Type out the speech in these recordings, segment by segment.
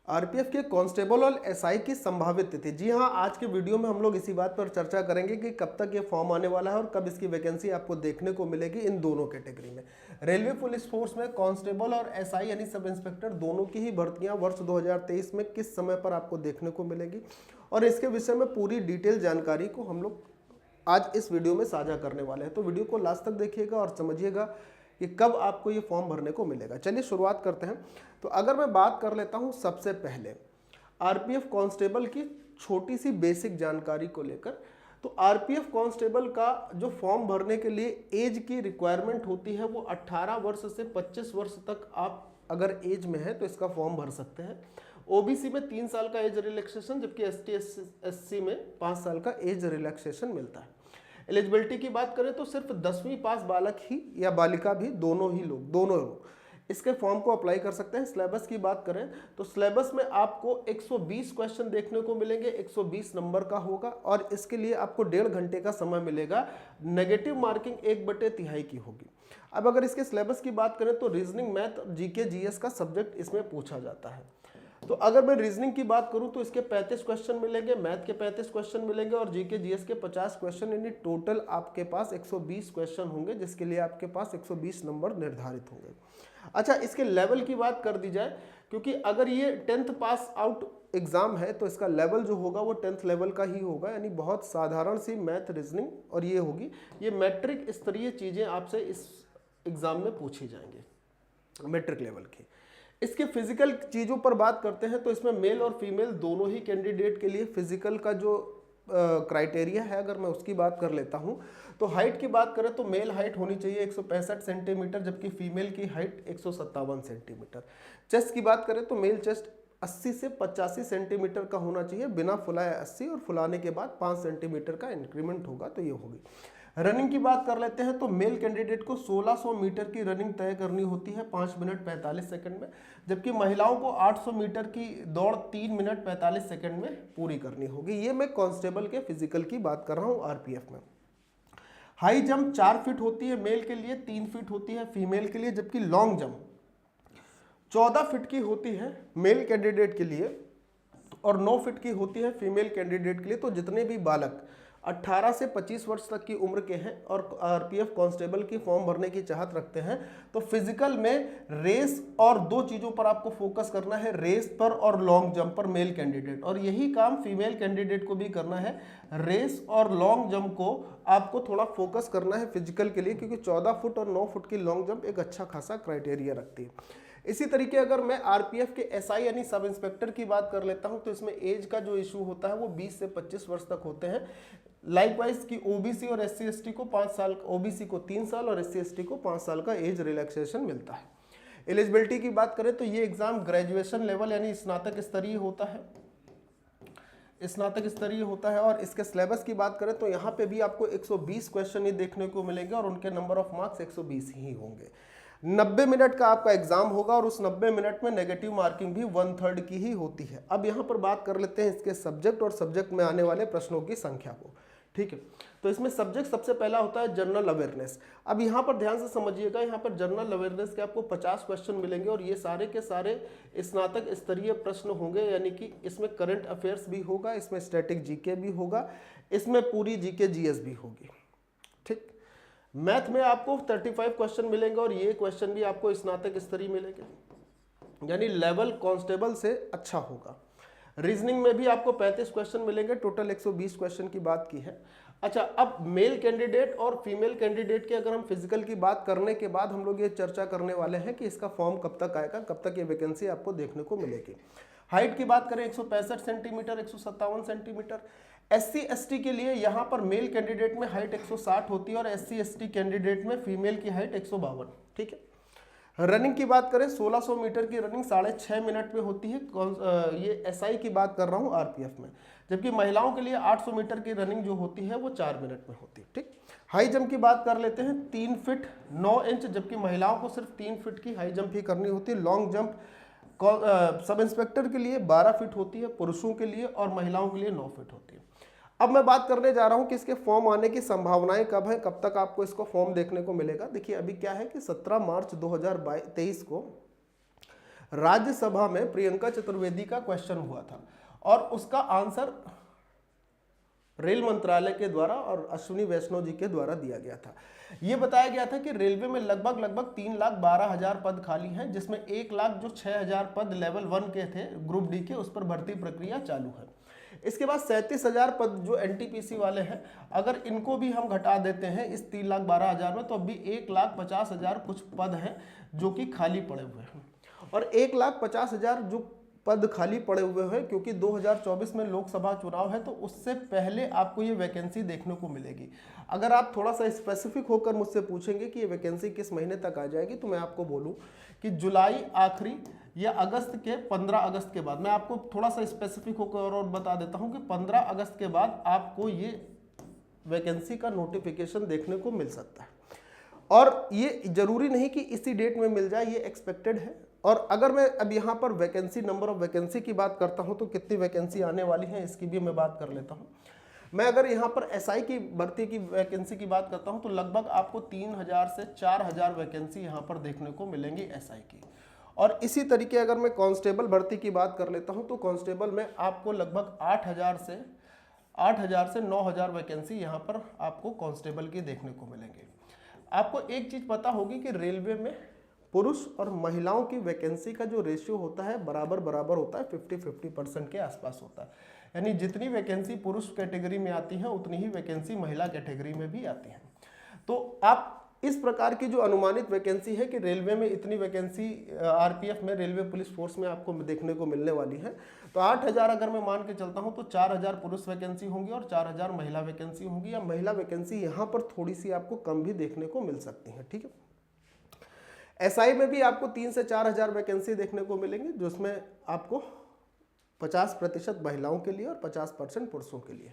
RPF के constable और SI की संभावित तिथि। जी हाँ, आज के वीडियो में हम लोग इसी बात पर चर्चा करेंगे कि कब तक ये फॉर्म आने वाला है और कब इसकी वैकेंसी आपको देखने को मिलेगी इन दोनों कैटेगरी में। रेलवे पुलिस फोर्स में कांस्टेबल और एसआई यानी सब इंस्पेक्टर दोनों की ही भर्तियां वर्ष 2023 में किस समय पर आपको देखने को मिलेगी और इसके विषय में पूरी डिटेल जानकारी को हम लोग आज इस वीडियो में साझा करने वाले हैं। तो वीडियो को लास्ट तक देखिएगा और समझिएगा कि कब आपको ये फॉर्म भरने को मिलेगा। चलिए शुरुआत करते हैं। तो अगर मैं बात कर लेता हूं सबसे पहले आरपीएफ कांस्टेबल की छोटी सी बेसिक जानकारी को लेकर, तो आरपीएफ कांस्टेबल का जो फॉर्म भरने के लिए एज की रिक्वायरमेट होती है वो 18 वर्ष से 25 वर्ष तक आप अगर एज में है तो इसका फॉर्म भर सकते हैं। ओबीसी में 3 साल का एज रिलैक्सेशन, जबकि एसटी एससी में 5 साल का एज रिलैक्सेशन मिलता है। एलिजिबिलिटी की बात करें तो सिर्फ 10वीं पास बालक ही या बालिका भी दोनों लोग इसके फॉर्म को अप्लाई कर सकते हैं। सिलेबस की बात करें तो सिलेबस में आपको 120 क्वेश्चन देखने को मिलेंगे, 120 नंबर का होगा और इसके लिए आपको 1.5 घंटे का समय मिलेगा। नेगेटिव मार्किंग 1/3 की होगी। अब अगर इसके सिलेबस की बात करें तो रीजनिंग, मैथ, जीके, जीएस का सब्जेक्ट इसमें पूछा जाता है। तो अगर मैं रीजनिंग की बात करूं तो इसके 35 क्वेश्चन मिलेंगे, मैथ के 35 क्वेश्चन मिलेंगे और जीके जीएस के 50 क्वेश्चन, यानी टोटल आपके पास 120 क्वेश्चन होंगे, जिसके लिए आपके पास 120 नंबर निर्धारित होंगे। अच्छा, इसके लेवल की बात कर दी जाए, क्योंकि अगर ये 10th पास आउट एग्जाम है तो इसका लेवल जो होगा वो 10th लेवल का ही होगा, यानी बहुत साधारण सी मैथ, रीजनिंग और ये होगी। ये मैट्रिक स्तरीय चीजें आपसे इस एग्जाम में पूछी जाएंगी, मैट्रिक लेवल की। इसके फिजिकल चीज़ों पर बात करते हैं तो इसमें मेल और फीमेल दोनों ही कैंडिडेट के लिए फिजिकल का जो क्राइटेरिया है, अगर मैं उसकी बात कर लेता हूं तो हाइट की बात करें तो मेल हाइट होनी चाहिए 165 सेंटीमीटर, जबकि फीमेल की हाइट 157 सेंटीमीटर। चेस्ट की बात करें तो मेल चेस्ट 80 से 85 सेंटीमीटर का होना चाहिए, बिना फुलाए 80 और फुलाने के बाद 5 सेंटीमीटर का इंक्रीमेंट होगा, तो ये होगी। रनिंग की बात कर लेते हैं तो मेल कैंडिडेट को 1600 मीटर की रनिंग तय करनी होती है 5 मिनट 45 सेकंड में, जबकि महिलाओं को 800 मीटर की दौड़ 3 मिनट 45 सेकंड में पूरी करनी होगी। ये मैं कांस्टेबल के फिजिकल की बात कर रहा हूँ आरपीएफ में। हाई जंप 4 फीट होती है मेल के लिए, 3 फीट होती है फीमेल के लिए, जबकि लॉन्ग जंप 14 फीट की होती है मेल कैंडिडेट के लिए और 9 फीट की होती है फीमेल कैंडिडेट के लिए। तो जितने भी बालक 18 से 25 वर्ष तक की उम्र के हैं और आरपीएफ कांस्टेबल की फॉर्म भरने की चाहत रखते हैं तो फिजिकल में रेस और 2 चीज़ों पर आपको फोकस करना है, रेस पर और लॉन्ग जंप पर मेल कैंडिडेट, और यही काम फीमेल कैंडिडेट को भी करना है। रेस और लॉन्ग जंप को आपको थोड़ा फोकस करना है फिजिकल के लिए, क्योंकि 14 फुट और 9 फुट की लॉन्ग जंप एक अच्छा खासा क्राइटेरिया रखती है। इसी तरीके अगर मैं आरपीएफ के एसआई यानी सब इंस्पेक्टर की बात कर लेता हूं तो इसमें एज का जो इशू होता है वो 20 से 25 वर्ष तक होते हैं। लाइकवाइज की ओबीसी और एससी एसटी को 5 साल, ओबीसी को 3 साल और एससी एसटी को 5 साल का एज रिलैक्सेशन मिलता है। एलिजिबिलिटी की बात करें तो ये एग्जाम ग्रेजुएशन लेवल यानी स्नातक स्तरीय होता है, स्नातक स्तरीय होता है। और इसके सिलेबस की बात करें तो यहाँ पे भी आपको 120 क्वेश्चन ही देखने को मिलेंगे और उनके नंबर ऑफ मार्क्स 120 ही होंगे। 90 मिनट का आपका एग्जाम होगा और उस 90 मिनट में नेगेटिव मार्किंग भी 1/3 की ही होती है। अब यहाँ पर बात कर लेते हैं इसके सब्जेक्ट और सब्जेक्ट में आने वाले प्रश्नों की संख्या को। ठीक है, तो इसमें सब्जेक्ट सबसे पहला होता है जनरल अवेयरनेस। अब यहाँ पर ध्यान से समझिएगा, यहाँ पर जनरल अवेयरनेस के आपको 50 क्वेश्चन मिलेंगे और ये सारे के सारे स्नातक स्तरीय प्रश्न होंगे, यानी कि इसमें करंट अफेयर्स भी होगा, इसमें स्टैटिक जीके भी होगा, इसमें पूरी जीके जीएस भी होगी। ठीक, मैथ में आपको 35 क्वेश्चन मिलेंगे और ये क्वेश्चन भी आपको स्नातक स्तरीय मिलेंगे, यानी लेवल कांस्टेबल से अच्छा होगा। रीजनिंग में भी आपको 35 क्वेश्चन मिलेंगे, टोटल 120 क्वेश्चन की बात की है। अच्छा, अब मेल कैंडिडेट और फीमेल कैंडिडेट की अगर हम फिजिकल की बात करने के बाद हम लोग ये चर्चा करने वाले हैं कि इसका फॉर्म कब तक आएगा, कब तक ये वैकेंसी आपको देखने को मिलेगी। हाइट की बात करें 165 सेंटीमीटर, 157 सेंटीमीटर। एससी एसटी के लिए यहाँ पर मेल कैंडिडेट में हाइट 160 होती है और एससी एसटी कैंडिडेट में फीमेल की हाइट 152। ठीक है, रनिंग की बात करें 1600 मीटर की रनिंग 6.5 मिनट में होती है, ये एसआई की बात कर रहा हूँ आरपीएफ में, जबकि महिलाओं के लिए 800 मीटर की रनिंग जो होती है वो 4 मिनट में होती है। ठीक, हाई जंप की बात कर लेते हैं 3 फीट 9 इंच, जबकि महिलाओं को सिर्फ 3 फीट की हाई जंप ही करनी होती है। लॉन्ग जंप सब इंस्पेक्टर के लिए 12 फीट होती है पुरुषों के लिए और महिलाओं के लिए 9 फीट होती है। अब मैं बात करने जा रहा हूं कि इसके फॉर्म आने की संभावनाएं कब है, कब तक आपको इसको फॉर्म देखने को मिलेगा। देखिए अभी क्या है कि 17 मार्च 2023 को राज्यसभा में प्रियंका चतुर्वेदी का क्वेश्चन हुआ था और उसका आंसर रेल मंत्रालय के द्वारा और अश्विनी वैष्णव जी के द्वारा दिया गया था। ये बताया गया था कि रेलवे में लगभग 3,12,000 पद खाली हैं, जिसमें 1,06,000 पद लेवल 1 के थे, ग्रुप डी के, उस पर भर्ती प्रक्रिया चालू है। इसके बाद 37,000 पद जो एनटीपीसी वाले हैं, अगर इनको भी हम घटा देते हैं इस 3,12,000 में, तो अभी 1,50,000 कुछ पद हैं जो कि खाली पड़े हुए हैं। और 1,50,000 जो पद खाली पड़े हुए हैं, क्योंकि 2024 में लोकसभा चुनाव है, तो उससे पहले आपको ये वैकेंसी देखने को मिलेगी। अगर आप थोड़ा सा स्पेसिफिक होकर मुझसे पूछेंगे कि ये वैकेंसी किस महीने तक आ जाएगी, तो मैं आपको बोलूं कि जुलाई आखिरी या अगस्त के 15 अगस्त के बाद। मैं आपको थोड़ा सा स्पेसिफिक होकर और बता देता हूं कि 15 अगस्त के बाद आपको ये वैकेंसी का नोटिफिकेशन देखने को मिल सकता है। और ये जरूरी नहीं कि इसी डेट में मिल जाए, ये एक्सपेक्टेड है। और अगर मैं अब यहाँ पर वैकेंसी, नंबर ऑफ वैकेंसी की बात करता हूँ, तो कितनी वैकेंसी आने वाली है इसकी भी मैं बात कर लेता हूँ। मैं अगर यहाँ पर एसआई की भर्ती की वैकेंसी की बात करता हूँ, तो लगभग आपको 3,000 से 4,000 वैकेंसी यहाँ पर देखने को मिलेंगी एसआई की। और इसी तरीके अगर मैं कांस्टेबल भर्ती की बात कर लेता हूँ, तो कांस्टेबल में आपको लगभग 8,000 से 9,000 वैकेंसी यहाँ पर आपको कांस्टेबल की देखने को मिलेंगे। आपको एक चीज़ पता होगी कि रेलवे में पुरुष और महिलाओं की वैकेंसी का जो रेशियो होता है बराबर होता है, 50-50% के आसपास होता है। यानी जितनी वैकेंसी पुरुष कैटेगरी में आती है उतनी ही वैकेंसी महिला कैटेगरी में भी आती है। तो आप इस प्रकार की जो अनुमानित वैकेंसी है कि रेलवे में इतनी वैकेंसी आरपीएफ में, रेलवे पुलिस फोर्स में आपको देखने को मिलने वाली है, तो 8,000 अगर मैं मान के चलता हूं तो 4,000 पुरुष वैकेंसी होंगी और 4,000 महिला वैकेंसी होंगी, या महिला वैकेंसी यहाँ पर थोड़ी सी आपको कम भी देखने को मिल सकती है। ठीक है, एसआई में भी आपको 3 से 4,000 वैकेंसी देखने को मिलेंगे, जिसमें आपको 50% महिलाओं के लिए और 50% पुरुषों के लिए।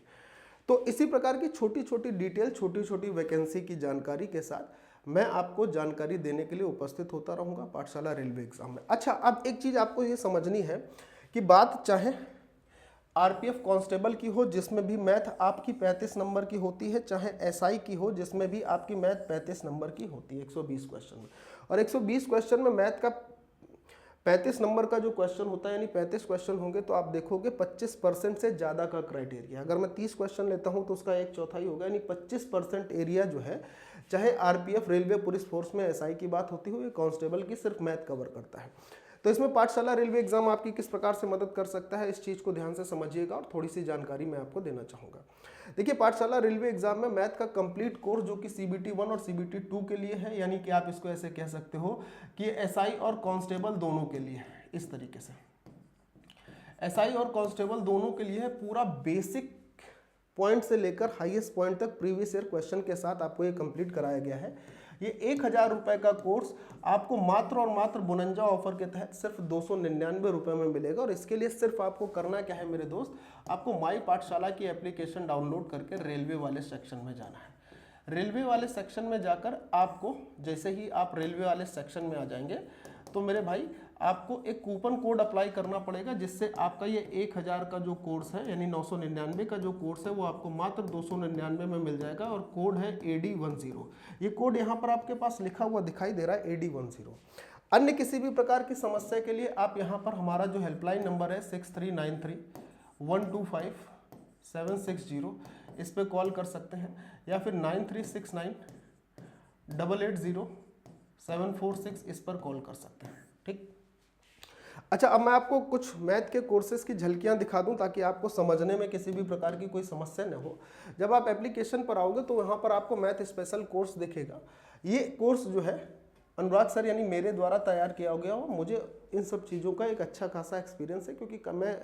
तो इसी प्रकार की छोटी छोटी डिटेल, छोटी छोटी वैकेंसी की जानकारी के साथ मैं आपको जानकारी देने के लिए उपस्थित होता रहूँगा पाठशाला रेलवे एग्जाम में। अच्छा, अब एक चीज़ आपको ये समझनी है कि बात चाहे आरपीएफ कांस्टेबल की हो जिसमें भी मैथ आपकी 35 नंबर की होती है, चाहे एसआई की हो जिसमें भी आपकी मैथ 35 नंबर की होती है 120 क्वेश्चन में। और 120 क्वेश्चन में मैथ का 35 नंबर का जो क्वेश्चन होता है, यानी 35 क्वेश्चन होंगे, तो आप देखोगे 25% से ज़्यादा का क्राइटेरिया। अगर मैं 30 क्वेश्चन लेता हूं तो उसका 1/4 होगा, यानी 25% एरिया जो है, चाहे आरपीएफ, रेलवे पुलिस फोर्स में एसआई की बात होती हो या कांस्टेबल की, सिर्फ मैथ कवर करता है। तो इसमें पाठशाला रेलवे एग्जाम आपकी किस प्रकार से मदद कर सकता है, इस चीज़ को ध्यान से समझिएगा और थोड़ी सी जानकारी मैं आपको देना चाहूँगा। देखिए, पाठशाला रेलवे एग्जाम में मैथ का कंप्लीट कोर्स जो कि CBT 1 और CBT 2 के लिए है, यानी कि आप इसको ऐसे कह सकते हो कि एसआई और कांस्टेबल दोनों के लिए है। इस तरीके से एसआई और कांस्टेबल दोनों के लिए है। पूरा बेसिक पॉइंट से लेकर हाईएस्ट पॉइंट तक प्रीवियस ईयर क्वेश्चन के साथ आपको ये कंप्लीट कराया गया है। ये 1,000 रुपये का कोर्स आपको मात्र और मात्र 52 ऑफर के तहत सिर्फ 299 रुपये में मिलेगा। और इसके लिए सिर्फ आपको करना क्या है मेरे दोस्त, आपको माई पाठशाला की एप्लीकेशन डाउनलोड करके रेलवे वाले सेक्शन में जाना है। रेलवे वाले सेक्शन में जाकर आपको, जैसे ही आप रेलवे वाले सेक्शन में आ जाएंगे, तो मेरे भाई आपको एक कूपन कोड अप्लाई करना पड़ेगा, जिससे आपका ये 1,000 का जो कोर्स है, यानी 999 का जो कोर्स है, वो आपको मात्र 299 में मिल जाएगा। और कोड है AD10। ये कोड यहाँ पर आपके पास लिखा हुआ दिखाई दे रहा है, AD10। अन्य किसी भी प्रकार की समस्या के लिए आप यहाँ पर हमारा जो हेल्पलाइन नंबर है 6393-125-760, इस पर कॉल कर सकते हैं, या फिर 9369-880-746 इस पर कॉल कर सकते हैं। ठीक। अच्छा, अब मैं आपको कुछ मैथ के कोर्सेज की झलकियां दिखा दूं ताकि आपको समझने में किसी भी प्रकार की कोई समस्या न हो। जब आप एप्लीकेशन पर आओगे तो वहां पर आपको मैथ स्पेशल कोर्स दिखेगा। ये कोर्स जो है अनुराग सर यानी मेरे द्वारा तैयार किया गया हो। मुझे इन सब चीज़ों का एक अच्छा खासा एक्सपीरियंस है, क्योंकि मैं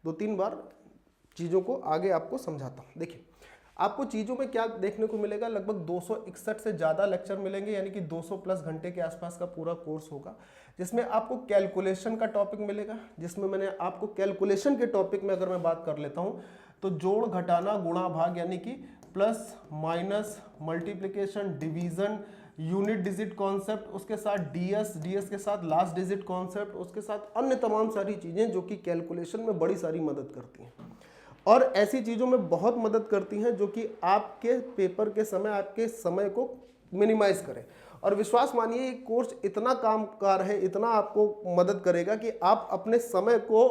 2-3 बार चीज़ों को आगे आपको समझाता हूँ। देखिए, आपको चीज़ों में क्या देखने को मिलेगा, लगभग 261 से ज़्यादा लेक्चर मिलेंगे, यानी कि 200 प्लस घंटे के आसपास का पूरा कोर्स होगा, जिसमें आपको कैलकुलेशन का टॉपिक मिलेगा। जिसमें मैंने आपको कैलकुलेशन के टॉपिक में अगर मैं बात कर लेता हूँ तो जोड़, घटाना, गुणा, भाग, यानी कि plus, minus, multiplication, division, unit digit concept, उसके साथ डीएस के साथ लास्ट डिजिट कॉन्सेप्ट, उसके साथ अन्य तमाम सारी चीज़ें जो कि कैलकुलेशन में बड़ी सारी मदद करती हैं और ऐसी चीज़ों में बहुत मदद करती हैं जो कि आपके पेपर के समय आपके समय को मिनिमाइज करें। और विश्वास मानिए ये कोर्स इतना कामकार है, इतना आपको मदद करेगा कि आप अपने समय को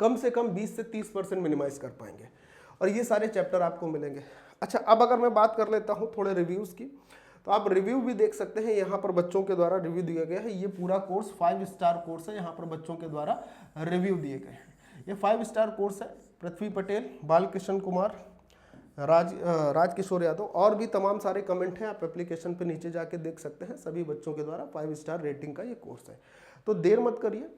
कम से कम 20 से 30% मिनिमाइज कर पाएंगे और ये सारे चैप्टर आपको मिलेंगे। अच्छा, अब अगर मैं बात कर लेता हूँ थोड़े रिव्यूज़ की, तो आप रिव्यू भी देख सकते हैं। यहाँ पर बच्चों के द्वारा रिव्यू दिया गया है। ये पूरा कोर्स 5 स्टार कोर्स है, यहाँ पर बच्चों के द्वारा रिव्यू दिए गए हैं। ये 5 स्टार कोर्स है। पृथ्वी पटेल, बालकृष्ण कुमार, राजकिशोर यादव और भी तमाम सारे कमेंट हैं, आप एप्लीकेशन पे नीचे जाके देख सकते हैं। सभी बच्चों के द्वारा 5 स्टार रेटिंग का ये कोर्स है। तो देर मत करिए,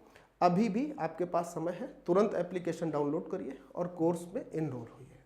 अभी भी आपके पास समय है, तुरंत एप्लीकेशन डाउनलोड करिए और कोर्स में इनरोल होइए।